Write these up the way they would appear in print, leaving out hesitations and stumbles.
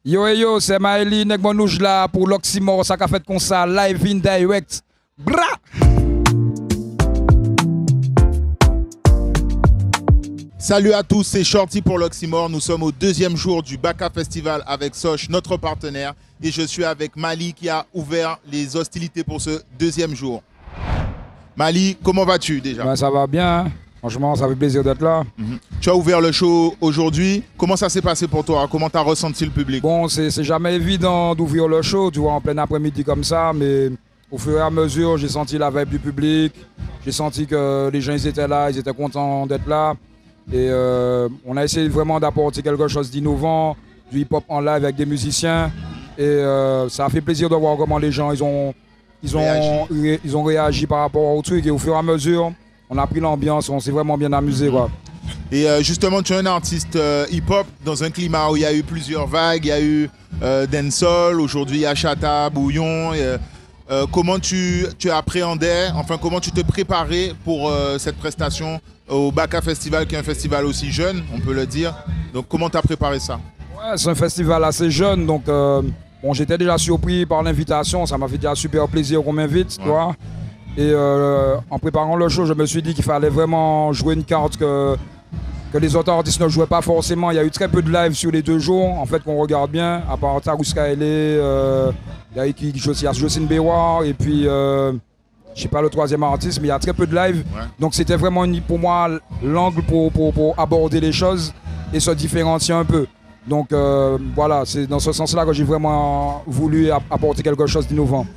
Yo, c'est Maëli, nèg Monouj là pour l'Oxymore, ça qu'a fait comme ça, live in direct. Bra! Salut à tous, c'est Shorty pour l'Oxymore. Nous sommes au deuxième jour du Baka Festival avec Soch, notre partenaire. Et je suis avec Mali qui a ouvert les hostilités pour ce deuxième jour. Mali, comment vas-tu déjà? Ben, ça va bien, hein. Franchement, ça fait plaisir d'être là. Tu as ouvert le show aujourd'hui. Comment ça s'est passé pour toi? Comment tu as ressenti le public? Bon, c'est jamais évident d'ouvrir le show, tu vois, en plein après-midi comme ça, mais au fur et à mesure, j'ai senti la vibe du public. J'ai senti que les gens ils étaient là, ils étaient contents d'être là. Et on a essayé vraiment d'apporter quelque chose d'innovant, du hip-hop en live avec des musiciens. Et ça a fait plaisir de voir comment les gens ils ont réagi par rapport au truc. Et au fur et à mesure, on a pris l'ambiance, on s'est vraiment bien amusé, quoi. Et justement, tu es un artiste hip-hop dans un climat où il y a eu plusieurs vagues. Il y a eu dancehall, aujourd'hui il y a Chata, Bouillon. Comment tu appréhendais, enfin comment tu te préparais pour cette prestation au Baka Festival, qui est un festival aussi jeune, on peut le dire. Donc comment tu as préparé ça? Ouais, c'est un festival assez jeune, donc bon, j'étais déjà surpris par l'invitation. Ça m'a fait déjà super plaisir qu'on m'invite, tu vois. Et en préparant le show, je me suis dit qu'il fallait vraiment jouer une carte que les autres artistes ne jouaient pas forcément. Il y a eu très peu de live sur les 2 jours, en fait, qu'on regarde bien, à part Tarouska Ele, il y a qui joue aussi, il y a Jocelyne Bewar, et puis je sais pas le 3e artiste, mais il y a très peu de live. Ouais. Donc c'était vraiment pour moi l'angle pour aborder les choses et se différencier un peu. Donc voilà, c'est dans ce sens-là que j'ai vraiment voulu apporter quelque chose d'innovant.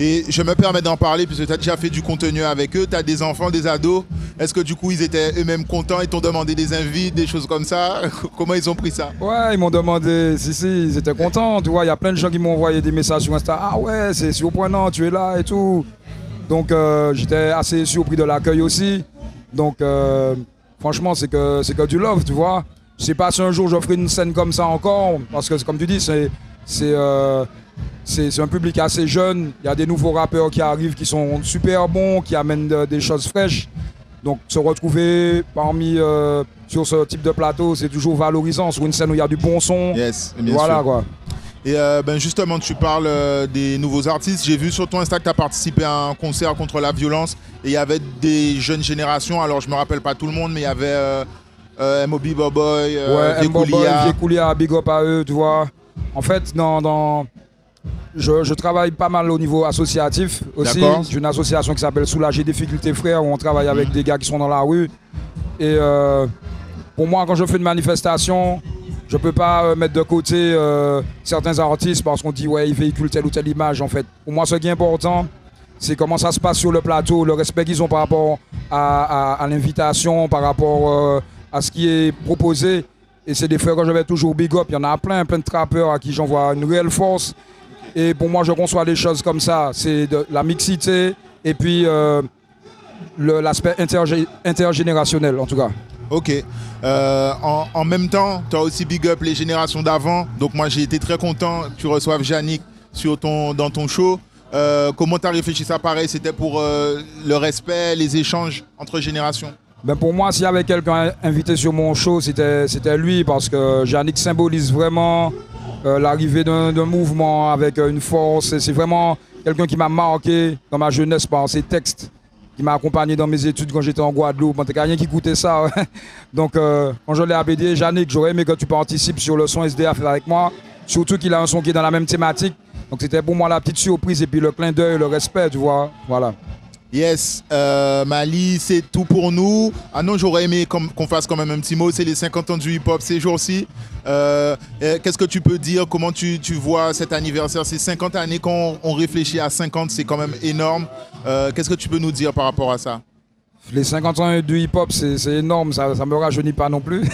Et je me permets d'en parler puisque tu as déjà fait du contenu avec eux, tu as des enfants, des ados. Est-ce que du coup ils étaient eux-mêmes contents, ils t'ont demandé des invites, des choses comme ça? Comment ils ont pris ça? Ouais, ils m'ont demandé, si, ils étaient contents. Tu vois, il y a plein de gens qui m'ont envoyé des messages sur Insta. Ah ouais, c'est surprenant, tu es là et tout. Donc j'étais assez surpris de l'accueil aussi. Donc franchement, c'est que du love, tu vois. Je sais pas si un jour je ferai une scène comme ça encore, parce que comme tu dis, c'est un public assez jeune. Il y a des nouveaux rappeurs qui arrivent qui sont super bons, qui amènent des choses fraîches. Donc se retrouver sur ce type de plateau, c'est toujours valorisant. Sur une scène où il y a du bon son. Yes, bien voilà sûr. Quoi. Et justement, tu parles des nouveaux artistes. J'ai vu sur ton Insta que tu as participé à un concert contre la violence. Et il y avait des jeunes générations. Alors je me rappelle pas tout le monde, mais il y avait MOB Boboy, Viekoulia, big up à eux, tu vois. En fait, je travaille pas mal au niveau associatif aussi. J'ai une association qui s'appelle Soulager Difficultés Frères, où on travaille avec des gars qui sont dans la rue. Et pour moi, quand je fais une manifestation, je peux pas mettre de côté certains artistes parce qu'on dit ouais, ils véhiculent telle ou telle image. En fait, pour moi, ce qui est important, c'est comment ça se passe sur le plateau, le respect qu'ils ont par rapport à l'invitation, par rapport à ce qui est proposé. Et c'est des frères que je vais toujours big up. Il y en a plein de trappeurs à qui j'envoie une réelle force. Et pour moi, je conçois les choses comme ça. C'est de la mixité et puis l'aspect intergénérationnel, en tout cas. Ok. En même temps, tu as aussi big up les générations d'avant. Donc moi, j'ai été très content que tu reçoives Yannick dans ton show. Comment tu as réfléchi ça? Pareil, c'était pour le respect, les échanges entre générations? Ben pour moi, s'il y avait quelqu'un invité sur mon show, c'était lui, parce que Yannick symbolise vraiment l'arrivée d'un mouvement avec une force. C'est vraiment quelqu'un qui m'a marqué dans ma jeunesse par ses textes, qui m'a accompagné dans mes études quand j'étais en Guadeloupe. Il n'y a rien qui coûtait ça. Ouais. Donc quand je l'ai appelé, Yannick, j'aurais aimé que tu participes sur le son SDF avec moi, surtout qu'il a un son qui est dans la même thématique. Donc c'était pour moi la petite surprise et puis le clin d'œil, le respect, tu vois. Voilà. Yes, Mali, c'est tout pour nous. Ah non, j'aurais aimé qu'on fasse quand même un petit mot. C'est les 50 ans du hip-hop ces jours-ci. Qu'est-ce que tu peux dire? Comment tu vois cet anniversaire? Ces 50 années, quand on réfléchit à 50, c'est quand même énorme. Qu'est-ce que tu peux nous dire par rapport à ça? Les 50 ans du hip-hop, c'est énorme. Ça me rajeunit pas non plus.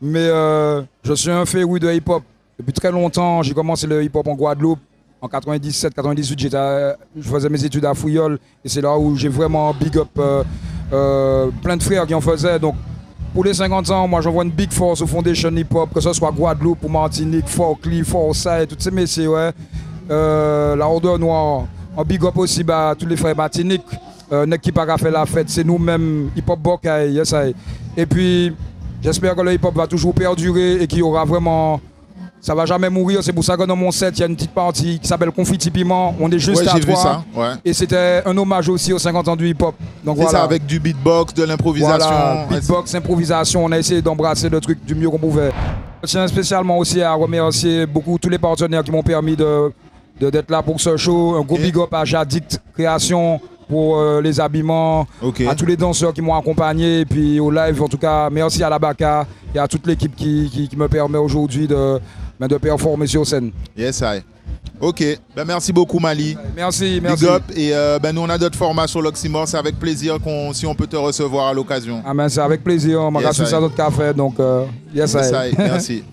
Mais je suis un féru de hip-hop. Depuis très longtemps, j'ai commencé le hip-hop en Guadeloupe. En 97-98, je faisais mes études à Fouillol et c'est là où j'ai vraiment big up plein de frères qui en faisaient. Donc pour les 50 ans, moi j'envoie une big force au Foundation Hip Hop, que ce soit Guadeloupe ou Martinique, Forkly, Forsyth, tous ces messieurs, ouais. La Ordre Noire, en big up aussi tous les frères Martinique, qui pas fait la fête, c'est nous-mêmes, Hip Hop Bokay, yes, et puis J'espère que le hip-hop va toujours perdurer et qu'il y aura vraiment... Ça va jamais mourir. C'est pour ça que dans mon set, il y a une petite partie qui s'appelle Confetti Piment. On est juste à 3. Et c'était un hommage aussi aux 50 ans du hip-hop. Donc voilà. Ça avec du beatbox, de l'improvisation. Voilà, beatbox, improvisation. On a essayé d'embrasser le truc du mieux qu'on pouvait. Je tiens spécialement aussi à remercier beaucoup tous les partenaires qui m'ont permis d'être là pour ce show. Un gros big up à Jadict Création pour les habillements, à tous les danseurs qui m'ont accompagné, et puis au live en tout cas, merci à la Baka et à toute l'équipe qui me permet aujourd'hui de performer sur scène. Yes, I. Ok, ben, merci beaucoup Mali. Merci. Big up. Et nous on a d'autres formats sur l'Oxymore, c'est avec plaisir si on peut te recevoir à l'occasion. Ah ben c'est avec plaisir, on m'a reçu ça d'autres cafés, donc yes, I. Merci.